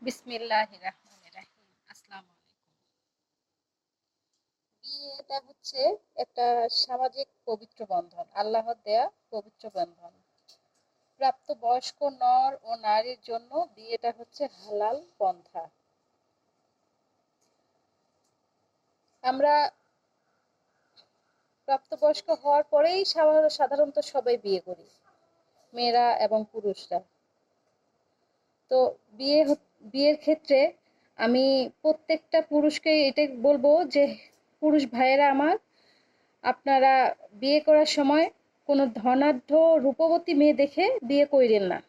বিসমিল্লাহির রহমানির রহিম। আসসালামু আলাইকুম। বিয়েটা হচ্ছে একটা সামাজিক পবিত্র বন্ধন, আল্লাহর দেয়া পবিত্র বন্ধন। প্রাপ্তবয়স্ক নর ও নারীর জন্য বিয়েটা হচ্ছে হালাল পন্থা। আমরা প্রাপ্তবয়স্ক হওয়ার পরেই সাধারণত সবাই বিয়ে করি, মেয়েরা এবং পুরুষরা। তো বিয়ের ক্ষেত্রে আমি প্রত্যেকটা পুরুষকে এটাই বলবো যে, পুরুষ ভাইয়েরা আমার, আপনারা বিয়ে করার সময় কোনো ধনাঢ্য রূপবতী মেয়ে দেখে বিয়ে কইরেন না।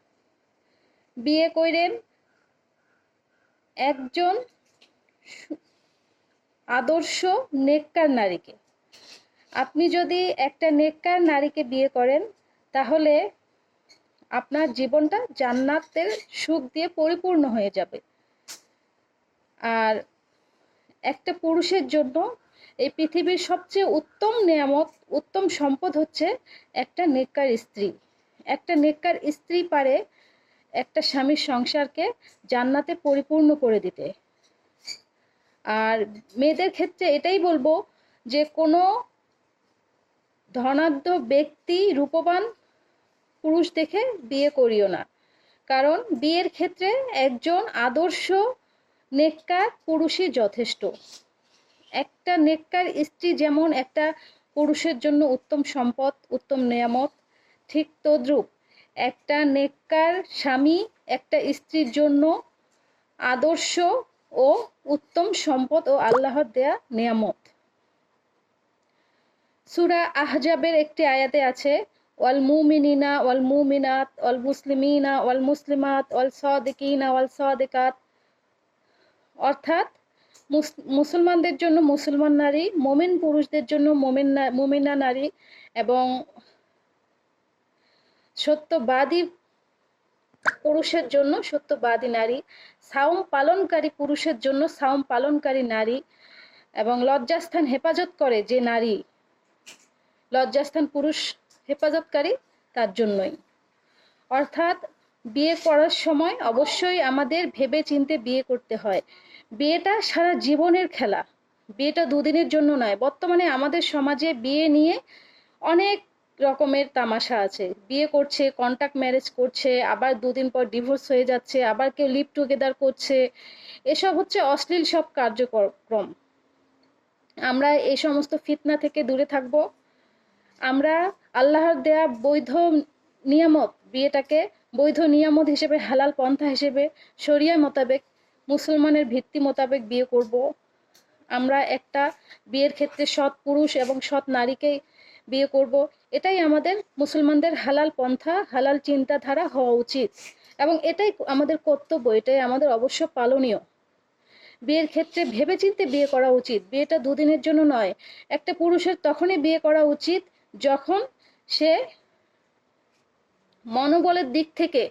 বিয়ে কইরেন একজন আদর্শ নেককার নারীকে। আপনি যদি একটা নেককার নারীকে বিয়ে করেন, তাহলে আপনার জীবনটা জান্নাতের সুখ দিয়ে পরিপূর্ণ হয়ে যাবে। আর একটা পুরুষের জন্য এই পৃথিবীর সবচেয়ে উত্তম নেয়ামত, উত্তম সম্পদ হচ্ছে একটা নেককার স্ত্রী। একটা নেককার স্ত্রী পারে একটা স্বামীর সংসারকে জান্নাতে পরিপূর্ণ করে দিতে। আর মেয়েদের ক্ষেত্রে এটাই বলবো যে, কোনো ধনাঢ্য ব্যক্তি, রূপবান পুরুষ দেখে বিয়ে করিও না। কারণ বিয়ের ক্ষেত্রে একজন আদর্শ নেককার পুরুষই যথেষ্ট। একটা নেককার স্ত্রী যেমন একটা পুরুষের জন্য উত্তম সম্পদ, উত্তম নেয়ামত, ঠিক তদ্রূপ একটা নেককার স্বামী একটা স্ত্রীর জন্য আদর্শ ও উত্তম সম্পদ ও আল্লাহর দেয়া নেয়ামত। সূরা আহজাবের একটি আয়াতে আছে, ওয়াল মুমিনিনা ওয়াল মুমিনাত ওয়াল মুসলিমিনা ওয়াল মুসলিমাত ওয়াল সাদিকিনা ওয়াল সাদিকাত। অর্থাৎ মুসলমানদের জন্য মুসলমান নারী, মুমিন পুরুষদের জন্য মুমিনা নারী, এবং সত্যবাদী পুরুষের জন্য সত্যবাদী নারী, সাওম পালনকারী পুরুষের জন্য সাওম পালনকারী নারী, এবং লজ্জাস্থান হেফাজত করে যে নারী, লজ্জাস্থান পুরুষ হেফাজতকারী তার জন্যই। অর্থাৎ বিয়ে করার সময় অবশ্যই আমাদের ভেবে চিন্তে বিয়ে করতে হয়। বিয়েটা সারা জীবনের খেলা, বিয়েটা দুদিনের জন্য নয়। বর্তমানে আমাদের সমাজে বিয়ে নিয়ে অনেক রকমের তামাশা আছে। বিয়ে করছে, কন্ট্রাক্ট ম্যারেজ করছে, আবার দুদিন পর ডিভোর্স হয়ে যাচ্ছে, আবার কেউ লিভ টুগেদার করছে। এসব হচ্ছে অশ্লীল সব কার্যক্রম। আমরা এই সমস্ত ফিতনা থেকে দূরে থাকব। আমরা আল্লাহর দেয়া বৈধ নিয়ামত, বিয়েটাকে বৈধ নিয়ামত হিসেবে, হালাল পন্থা হিসেবে, শরিয়া মোতাবেক, মুসলমানের ভিত্তি মোতাবেক বিয়ে করব। আমরা একটা বিয়ের ক্ষেত্রে সৎ পুরুষ এবং সৎ নারীকেই বিয়ে করব। এটাই আমাদের মুসলমানদের হালাল পন্থা, হালাল চিন্তাধারা হওয়া উচিত, এবং এটাই আমাদের কর্তব্য, এটাই আমাদের অবশ্য পালনীয়। বিয়ের ক্ষেত্রে ভেবেচিন্তে বিয়ে করা উচিত। বিয়েটা দুদিনের জন্য নয়। একটা পুরুষের তখনই বিয়ে করা উচিত যখন সে মনোবলের দিক থেকে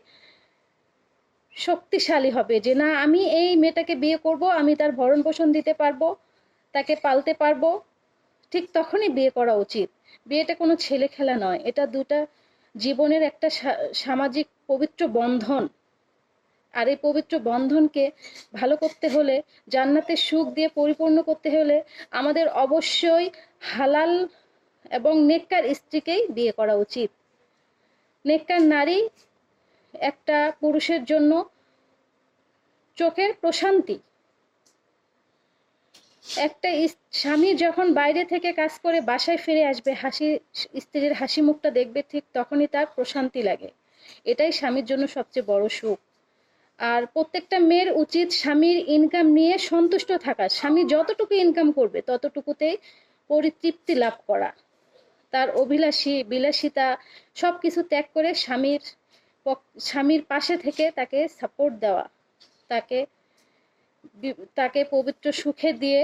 শক্তিশালী হবে, যে না, আমি এই মেয়েটাকে বিয়ে করব, আমি তার ভরণ পোষণ দিতে পারবো, তাকে পালতে পারবো। ঠিক তখনই বিয়ে করা উচিত। বিয়েটা কোনো ছেলে খেলা নয়, এটা দুটা জীবনের একটা সামাজিক পবিত্র বন্ধন। আর এই পবিত্র বন্ধনকে ভালো করতে হলে, জান্নাতের সুখ দিয়ে পরিপূর্ণ করতে হলে, আমাদের অবশ্যই হালাল এবং নেককার স্ত্রীকেই বিয়ে করা উচিত। নেককার নারী একটা পুরুষের জন্য চোখের প্রশান্তি। একটা স্বামী যখন বাইরে থেকে কাজ করে বাসায় ফিরে আসবে, স্ত্রীর হাসি মুখটা দেখবে, ঠিক তখনই তার প্রশান্তি লাগে। এটাই স্বামীর জন্য সবচেয়ে বড় সুখ। আর প্রত্যেকটা মেয়ের উচিত স্বামীর ইনকাম নিয়ে সন্তুষ্ট থাকা। স্বামী যতটুকু ইনকাম করবে ততটুকুতেই পরিতৃপ্তি লাভ করা। তার বিলাসিতা সবকিছু ত্যাগ করে স্বামীর পাশে থেকে তাকে সাপোর্ট দেওয়া, তাকে পবিত্র সুখে দিয়ে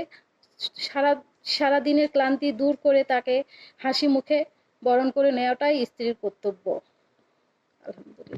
সারা দিনের ক্লান্তি দূর করে তাকে হাসি মুখে বরণ করে নেওয়াটাই স্ত্রীর কর্তব্য। আলহামদুলিল্লাহ।